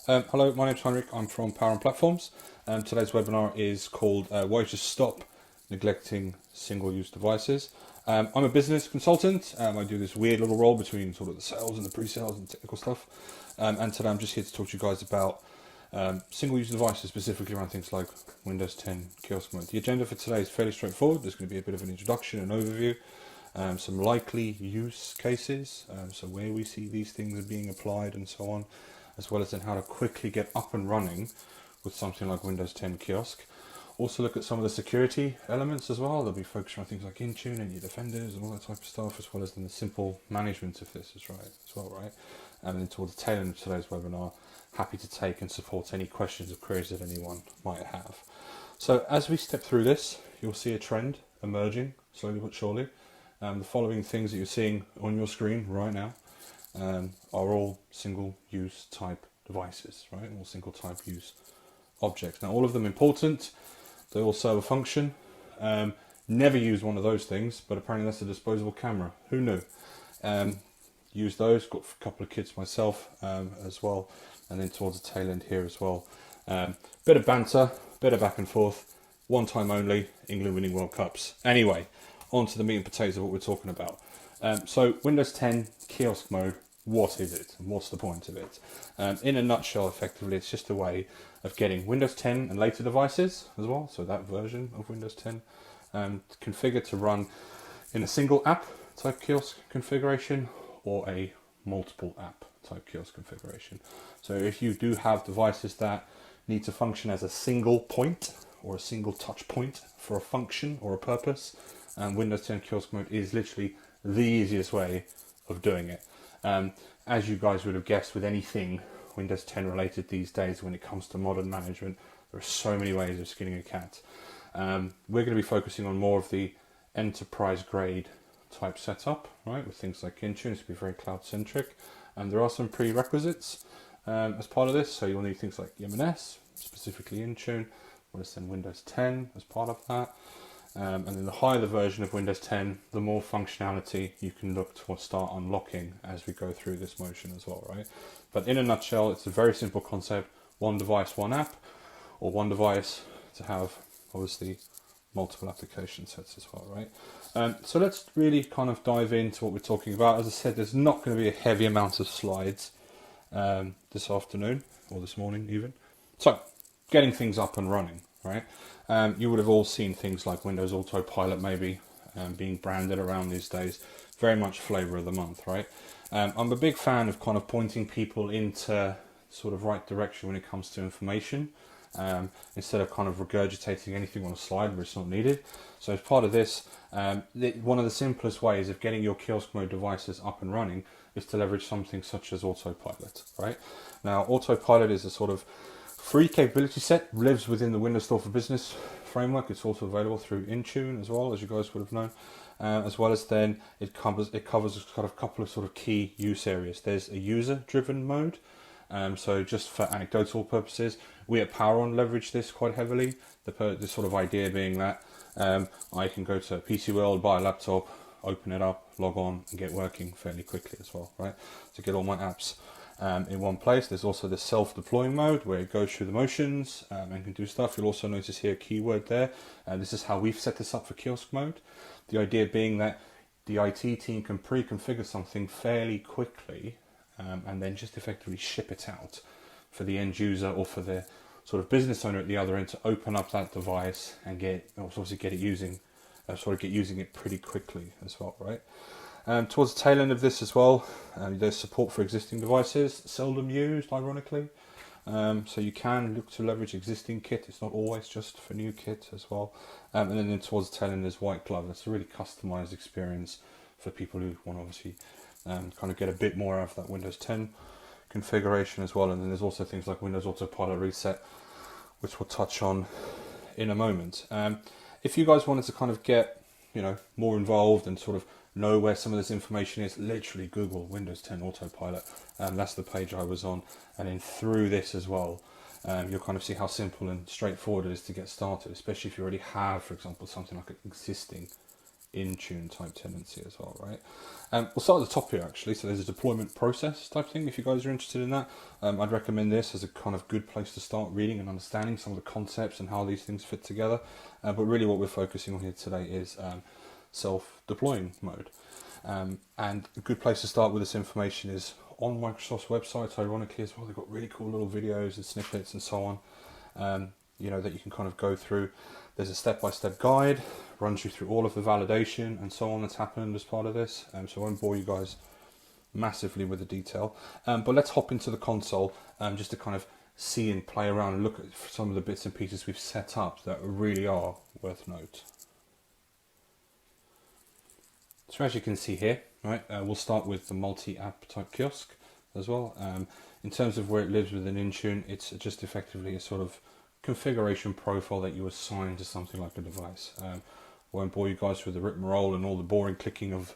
Hello, my name's Heinrich. I'm from Power and Platforms. Today's webinar is called Why to Stop Neglecting Single-Use Devices. I'm a business consultant. I do this weird little role between sort of the sales and the pre-sales and technical stuff. And today I'm just here to talk to you guys about single-use devices, specifically around things like Windows 10 Kiosk mode. The agenda for today is fairly straightforward. There's going to be a bit of an introduction, an overview, some likely use cases, so where we see these things being applied and so on, as well as then how to quickly get up and running with something like Windows 10 Kiosk. Also look at some of the security elements as well. They'll be focused on things like Intune and your defenders and all that type of stuff, as well as then the simple management of this as well, right? And then towards the tail end of today's webinar, happy to take and support any questions or queries that anyone might have. So as we step through this, you'll see a trend emerging slowly but surely. The following things that you're seeing on your screen right now are all single-use type devices, right? All single type use objects. Now, all of them important. They all serve a function. Never use one of those things, but apparently that's a disposable camera. Who knew? Use those. Got a couple of kits myself as well, and then towards the tail end here as well. Bit of banter, bit of back and forth. One time only. England winning World Cups. Anyway, on to the meat and potatoes of what we're talking about. So Windows 10 Kiosk mode, what is it and what's the point of it? In a nutshell, effectively, it's just a way of getting Windows 10 and later devices as well, so that version of Windows 10, configured to run in a single app type kiosk configuration or a multiple app type kiosk configuration. So if you do have devices that need to function as a single point or a single touch point for a function or a purpose, Windows 10 Kiosk mode is literally the easiest way of doing it. As you guys would have guessed with anything Windows 10 related these days, when it comes to modern management, there are so many ways of skinning a cat. We're going to be focusing on more of the enterprise grade type setup, right, with things like Intune to be very cloud centric. And there are some prerequisites as part of this, so you'll need things like YMNS, specifically Intune, we'll send Windows 10 as part of that. And then the higher the version of Windows 10, the more functionality you can look to start unlocking as we go through this motion as well, right? But in a nutshell, it's a very simple concept: one device, one app, or one device to have obviously multiple application sets as well, right? So let's really kind of dive into what we're talking about. As I said, there's not going to be a heavy amount of slides this afternoon or this morning even. So getting things up and running, right? You would have all seen things like Windows Autopilot maybe being branded around these days. Very much flavor of the month, right? I'm a big fan of kind of pointing people into sort of right direction when it comes to information, instead of kind of regurgitating anything on a slide where it's not needed. So as part of this, one of the simplest ways of getting your kiosk mode devices up and running is to leverage something such as Autopilot, right? Now, Autopilot is a sort of free capability set, lives within the Windows Store for Business framework. It's also available through Intune as well, as you guys would have known, as well as then it covers kind of a couple of sort of key use areas. There's a user-driven mode, so just for anecdotal purposes, we at PowerOn leverage this quite heavily. The sort of idea being that I can go to PC World, buy a laptop, open it up, log on, and get working fairly quickly as well, right? To get all my apps in one place. There's also the self-deploying mode where it goes through the motions and can do stuff. You'll also notice here a keyword there. This is how we've set this up for kiosk mode. The idea being that the IT team can pre-configure something fairly quickly and then just effectively ship it out for the end user or for the sort of business owner at the other end to open up that device and get it using it pretty quickly as well, right? Towards the tail end of this as well, there's support for existing devices, seldom used, ironically. So you can look to leverage existing kit. It's not always just for new kit as well. And then towards the tail end there's white glove. That's a really customized experience for people who want to obviously kind of get a bit more out of that Windows 10 configuration as well. And then there's also things like Windows Autopilot Reset, which we'll touch on in a moment. If you guys wanted to kind of get more involved and sort of know where some of this information is, literally Google Windows 10 Autopilot. That's the page I was on, and then through this as well, you'll kind of see how simple and straightforward it is to get started, especially if you already have, for example, something like an existing in-tune type tendency as well, right? We'll start at the top here actually. So there's a deployment process type thing. If you guys are interested in that, I'd recommend this as a kind of good place to start reading and understanding some of the concepts and how these things fit together. But really what we're focusing on here today is self-deploying mode. And a good place to start with this information is on Microsoft's website, ironically as well. They've got really cool little videos and snippets and so on, you know, that you can kind of go through. There's a step-by-step guide, runs you through all of the validation and so on that's happened as part of this. So I won't bore you guys massively with the detail. But let's hop into the console just to kind of see and play around and look at some of the bits and pieces we've set up that really are worth note. So as you can see here, right, we'll start with the multi-app type kiosk as well. In terms of where it lives within Intune, it's just effectively a sort of configuration profile that you assign to something like a device. Won't bore you guys with the rigmarole and all the boring clicking of,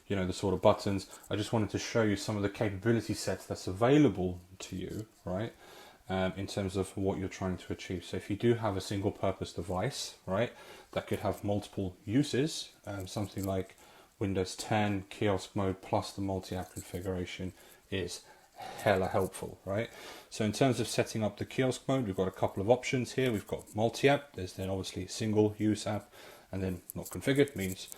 you know, the sort of buttons. I just wanted to show you some of the capability sets that's available to you, right, in terms of what you're trying to achieve. So if you do have a single purpose device, right, that could have multiple uses, something like Windows 10 kiosk mode plus the multi-app configuration is hella helpful, right? So in terms of setting up the kiosk mode, we've got a couple of options here. We've got multi-app, there's then obviously single use app, and then not configured means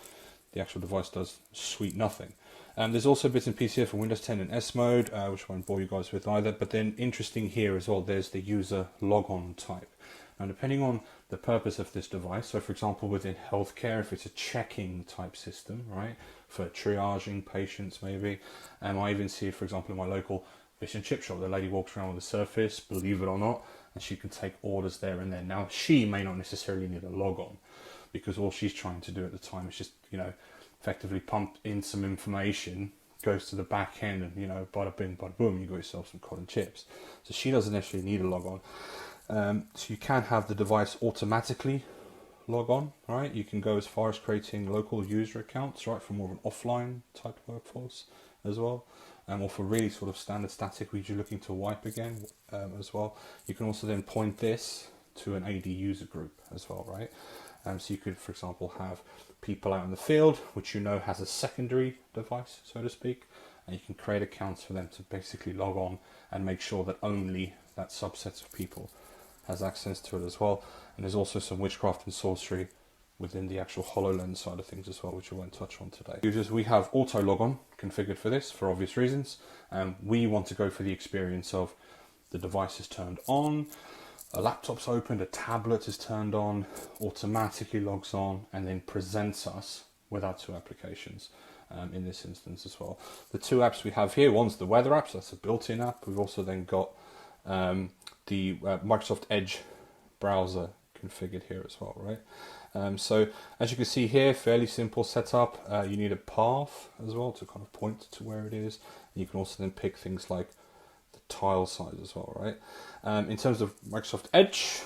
the actual device does sweet nothing. There's also bits and pieces here for Windows 10 and S mode, which I won't bore you guys with either, but then interesting here as well, there's the user logon type. Now, depending on the purpose of this device, so for example, within healthcare, if it's a checking type system, right, for triaging patients maybe, I even see, for example, in my local fish and chip shop, the lady walks around with a Surface, believe it or not, and she can take orders there and then. Now, she may not necessarily need a logon, because all she's trying to do at the time is just, you know, effectively pump in some information, goes to the back end, and, you know, bada bing, bada boom, you got yourself some cotton chips. So she doesn't necessarily need a logon. So you can have the device automatically log on, right? You can go as far as creating local user accounts, right, for more of an offline type workforce as well, or for really sort of standard static where you're looking to wipe again as well. You can also then point this to an AD user group as well, right? So you could, for example, have people out in the field, which you know has a secondary device, so to speak, and you can create accounts for them to basically log on and make sure that only that subset of people has access to it as well. And there's also some witchcraft and sorcery within the actual HoloLens side of things as well, which I won't touch on today. Users, we have auto logon configured for this for obvious reasons. We want to go for the experience of the device is turned on, a laptop's opened, a tablet is turned on, automatically logs on, and then presents us with our two applications in this instance as well. The two apps we have here, one's the weather app, so that's a built-in app. We've also then got the Microsoft Edge browser configured here as well, right? So as you can see here, fairly simple setup. You need a path as well to kind of point to where it is. And you can also then pick things like the tile size as well, right? In terms of Microsoft Edge,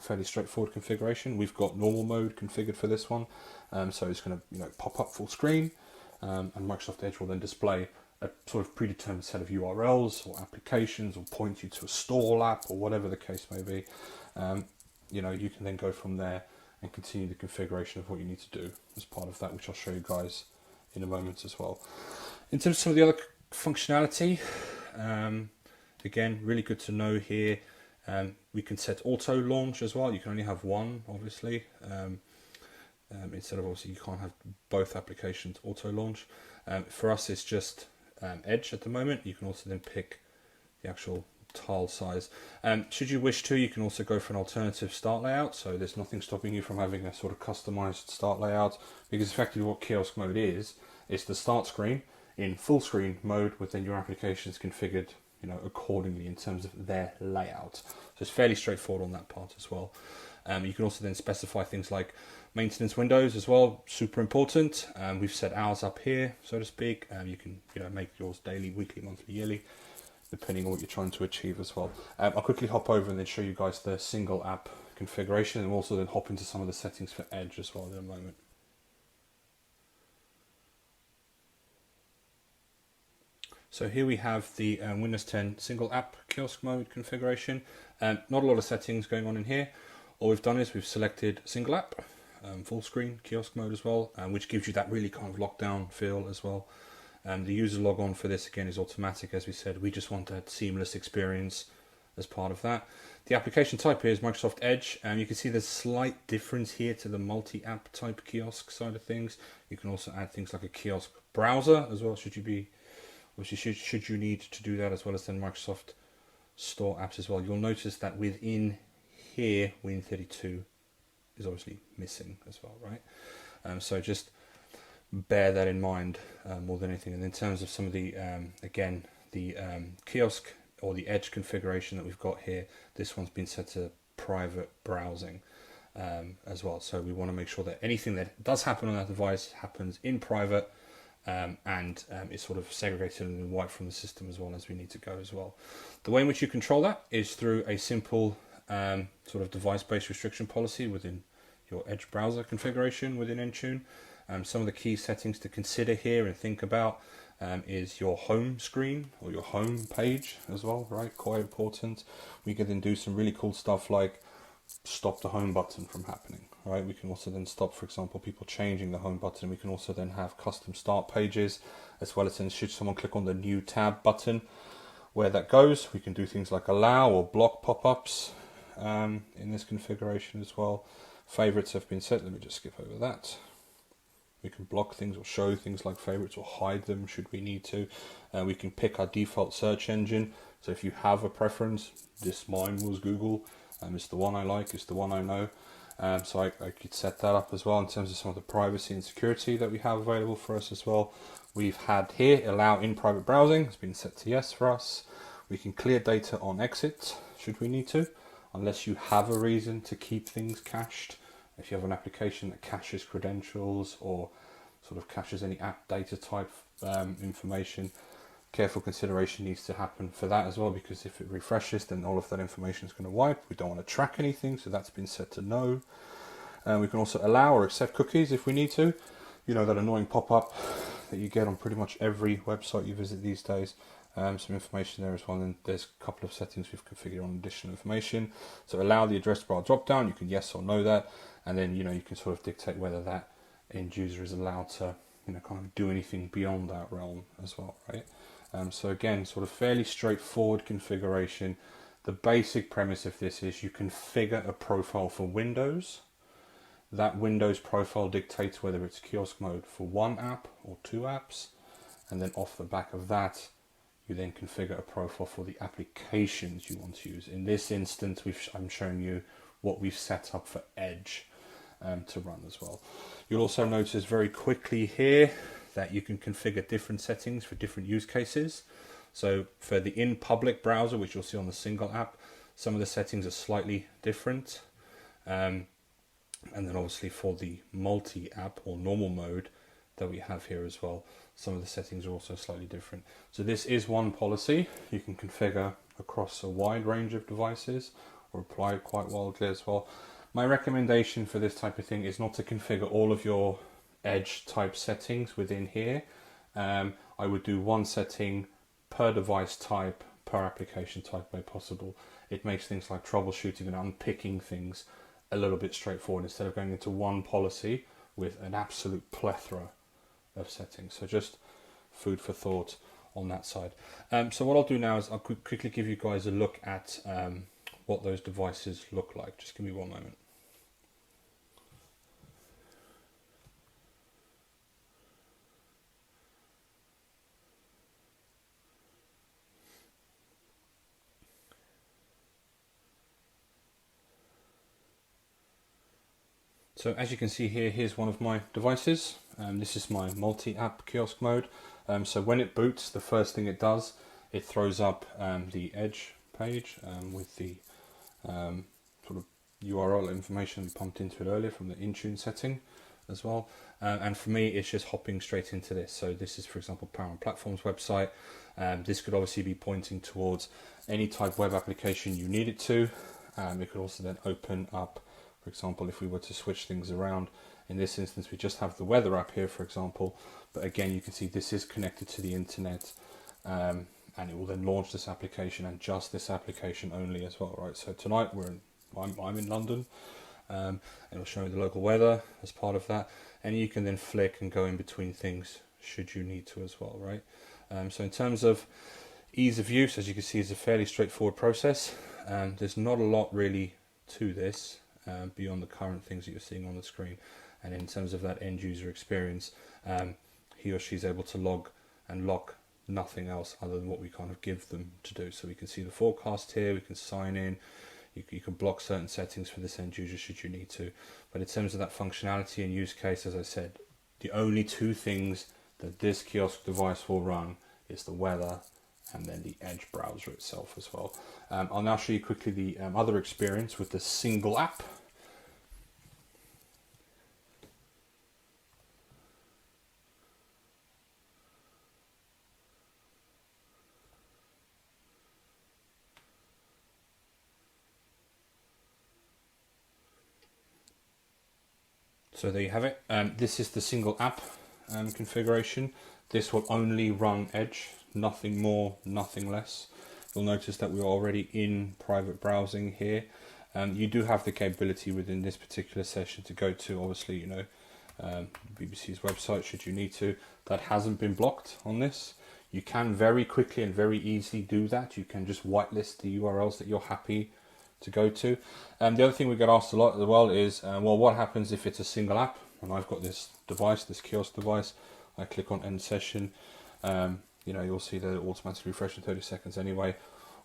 fairly straightforward configuration. We've got normal mode configured for this one, so it's going to, you know, pop up full screen, and Microsoft Edge will then display a sort of predetermined set of URLs or applications, or point you to a stall app or whatever the case may be. You know, you can then go from there and continue the configuration of what you need to do as part of that, which I'll show you guys in a moment as well. In terms of some of the other functionality, again, really good to know here. We can set auto launch as well. You can only have one, obviously. Instead of, obviously, you can't have both applications auto launch. For us, it's just Edge at the moment. You can also then pick the actual tile size. Should you wish to, you can also go for an alternative start layout. So there's nothing stopping you from having a sort of customized start layout, because effectively what kiosk mode is the start screen in full screen mode with then your applications configured, you know, accordingly in terms of their layout. So it's fairly straightforward on that part as well. You can also then specify things like maintenance windows as well, super important. We've set ours up here, so to speak. You can, you know, make yours daily, weekly, monthly, yearly, depending on what you're trying to achieve as well. I'll quickly hop over and then show you guys the single app configuration, and we'll also then hop into some of the settings for Edge as well in a moment. So here we have the Windows 10 single app kiosk mode configuration. Not a lot of settings going on in here. All we've done is we've selected single app, full screen kiosk mode as well, which gives you that really kind of lockdown feel as well. The user logon for this again is automatic, as we said. We just want that seamless experience as part of that. The application type here is Microsoft Edge, and you can see there's a slight difference here to the multi-app type kiosk side of things. You can also add things like a kiosk browser as well, should you need to do that, as well as then Microsoft Store apps as well. You'll notice that within here, Win32 is obviously missing as well, right? So just bear that in mind more than anything. And in terms of some of the kiosk or the Edge configuration that we've got here, this one's been set to private browsing as well. So we want to make sure that anything that does happen on that device happens in private and is sort of segregated and wiped from the system as well as we need to go as well. The way in which you control that is through a simple sort of device-based restriction policy within your Edge browser configuration within Intune. Some of the key settings to consider here and think about is your home screen or your home page as well, right? Quite important. We can then do some really cool stuff like stop the home button from happening, right? We can also then stop, for example, people changing the home button. We can also then have custom start pages, as well as then should someone click on the new tab button, where that goes, we can do things like allow or block pop-ups in this configuration as well. Favorites have been set. Let me just skip over that. We can block things or show things like favorites or hide them should we need to. We can pick our default search engine. So if you have a preference, mine was Google. It's the one I like, it's the one I know. So I could set that up as well in terms of some of the privacy and security that we have available for us as well. We've had here allow in private browsing. It's been set to yes for us. We can clear data on exit should we need to, unless you have a reason to keep things cached. If you have an application that caches credentials or sort of caches any app data type information, careful consideration needs to happen for that as well, because if it refreshes, then all of that information is going to wipe. We don't want to track anything, so that's been set to no. We can also allow or accept cookies if we need to. You know, that annoying pop-up that you get on pretty much every website you visit these days. Some information there as well, and there's a couple of settings we've configured on additional information. So allow the address bar drop down, you can yes or no that, and then you can sort of dictate whether that end user is allowed to kind of do anything beyond that realm as well, right? So again, sort of fairly straightforward configuration. The basic premise of this is you configure a profile for Windows. That Windows profile dictates whether it's kiosk mode for one app or two apps, and then off the back of that, you then configure a profile for the applications you want to use. In this instance, I'm showing you what we've set up for Edge to run as well. You'll also notice very quickly here that you can configure different settings for different use cases. So for the in public browser, which you'll see on the single app, some of the settings are slightly different. And then obviously for the multi-app or normal mode that we have here as well, some of the settings are also slightly different. So this is one policy you can configure across a wide range of devices or apply it quite widely as well. My recommendation for this type of thing is not to configure all of your Edge type settings within here. I would do one setting per device type, per application type where possible. It makes things like troubleshooting and unpicking things a little bit straightforward instead of going into one policy with an absolute plethora of settings. So just food for thought on that side. So what I'll do now is I'll quickly give you guys a look at what those devices look like. Just give me one moment. So as you can see here, here's one of my devices. This is my multi-app kiosk mode. So when it boots, the first thing it does, it throws up the Edge page with the sort of URL information we pumped into it earlier from the Intune setting as well. And for me, it's just hopping straight into this. So this is, for example, Power and Platform's website. This could obviously be pointing towards any type web application you need it to. It could also then open up, for example, if we were to switch things around. In this instance, we just have the weather app here, for example. But again, you can see this is connected to the internet, and it will then launch this application and just this application only as well, right? So tonight I'm in London, It'll show you the local weather as part of that, and you can then flick and go in between things should you need to as well, right? So in terms of ease of use, as you can see, it's a fairly straightforward process. There's not a lot really to this beyond the current things that you're seeing on the screen. And in terms of that end user experience, he or she's able to log and lock nothing else other than what we kind of give them to do. So we can see the forecast here, we can sign in, you can block certain settings for this end user should you need to. But in terms of that functionality and use case, as I said, the only two things that this Kiosk device will run is the weather and then the Edge browser itself as well. I'll now show you quickly the other experience with the single app. So there you have it. This is the single app configuration. This will only run Edge, nothing more, nothing less. You'll notice that we're already in private browsing here. You do have the capability within this particular session to go to, obviously, you know, BBC's website should you need to. That hasn't been blocked on this. You can very quickly and very easily do that. You can just whitelist the URLs that you're happy to go to. The other thing we get asked a lot as well is, well, what happens if it's a single app? And I've got this device, this Kiosk device. I click on end session. You know, you'll see that it automatically refresh in 30 seconds anyway.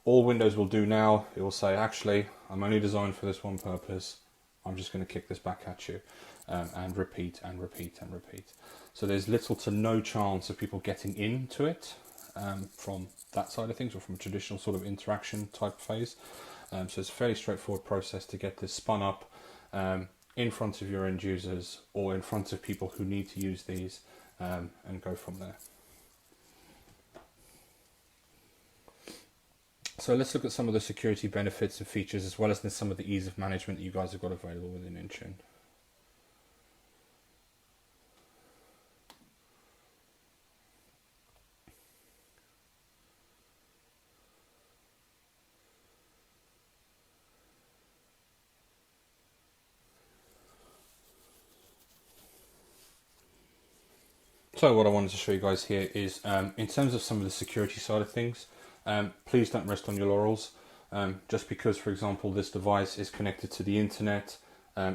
All Windows will do now, it will say, actually, I'm only designed for this one purpose. I'm just going to kick this back at you, and repeat and repeat and repeat. So there's little to no chance of people getting into it from that side of things, or from a traditional sort of interaction type phase. So it's a fairly straightforward process to get this spun up in front of your end users or in front of people who need to use these, and go from there. So let's look at some of the security benefits and features, as well as some of the ease of management that you guys have got available within Intune. So what I wanted to show you guys here is, in terms of some of the security side of things, please don't rest on your laurels. Just because, for example, this device is connected to the internet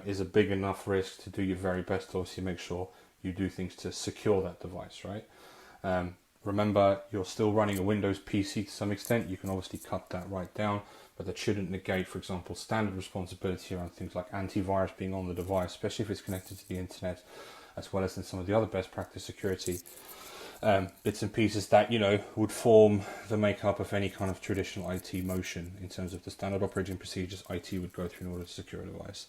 is a big enough risk to do your very best to obviously make sure you do things to secure that device, right? Remember, you're still running a Windows PC to some extent. You can obviously cut that right down, but that shouldn't negate, for example, standard responsibility around things like antivirus being on the device, especially if it's connected to the internet, as well as in some of the other best practice security bits and pieces that, you know, would form the makeup of any kind of traditional IT motion in terms of the standard operating procedures IT would go through in order to secure a device.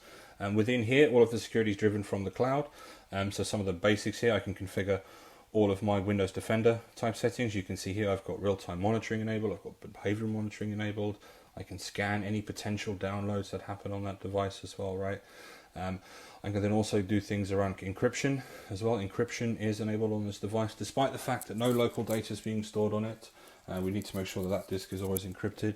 Within here, all of the security is driven from the cloud. So some of the basics here, I can configure all of my Windows Defender type settings. You can see here I've got real-time monitoring enabled, I've got behavior monitoring enabled. I can scan any potential downloads that happen on that device as well, right? I can then also do things around encryption as well. Encryption is enabled on this device, despite the fact that no local data is being stored on it. We need to make sure that that disk is always encrypted.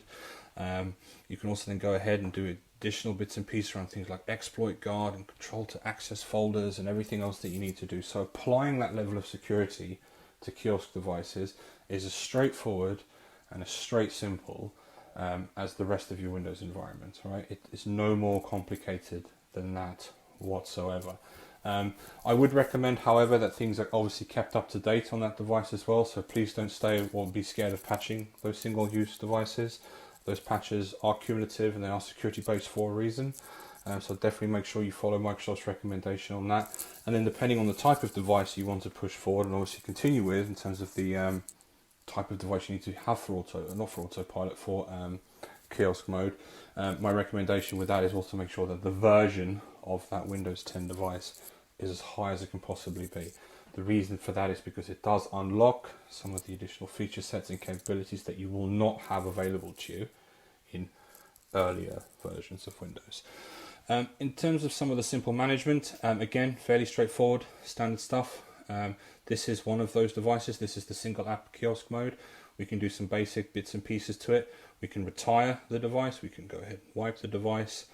You can also then go ahead and do additional bits and pieces around things like exploit guard and control to access folders and everything else that you need to do. So applying that level of security to Kiosk devices is as straightforward and as straight simple as the rest of your Windows environment, right? It is no more complicated than that whatsoever. I would recommend, however, that things are obviously kept up to date on that device as well, so please don't stay or be scared of patching those single-use devices. Those patches are cumulative and they are security based for a reason, so definitely make sure you follow Microsoft's recommendation on that. And then depending on the type of device you want to push forward and obviously continue with in terms of the type of device you need to have for Autopilot, for Kiosk mode, my recommendation with that is also make sure that the version of that Windows 10 device is as high as it can possibly be. The reason for that is because it does unlock some of the additional feature sets and capabilities that you will not have available to you in earlier versions of Windows. In terms of some of the simple management, again, fairly straightforward, standard stuff. This is one of those devices. This is the single app Kiosk mode. We can do some basic bits and pieces to it. We can retire the device. We can go ahead and wipe the device.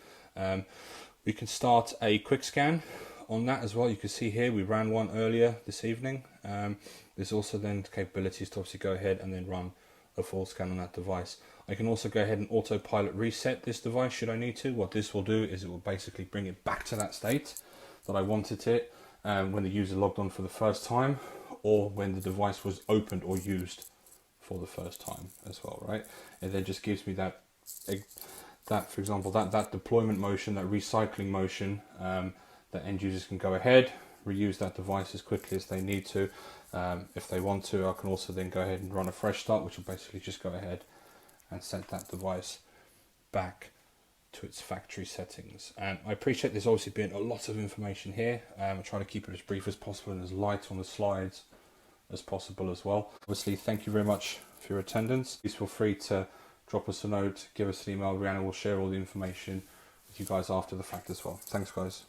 We can start a quick scan on that as well. You can see here we ran one earlier this evening. There's also then capabilities to obviously go ahead and then run a full scan on that device. I can also go ahead and autopilot reset this device should I need to. What this will do is it will basically bring it back to that state that I wanted it when the user logged on for the first time, or when the device was opened or used for the first time as well, right? It then just gives me that, for example, that deployment motion, that recycling motion, that end users can go ahead, reuse that device as quickly as they need to. If they want to, I can also then go ahead and run a fresh start, which will basically just go ahead and set that device back to its factory settings. I appreciate there's obviously been a lot of information here. I'm trying to keep it as brief as possible and as light on the slides as possible as well. Obviously, thank you very much for your attendance. Please feel free to drop us a note, give us an email. Rihanna will share all the information with you guys after the fact as well. Thanks, guys.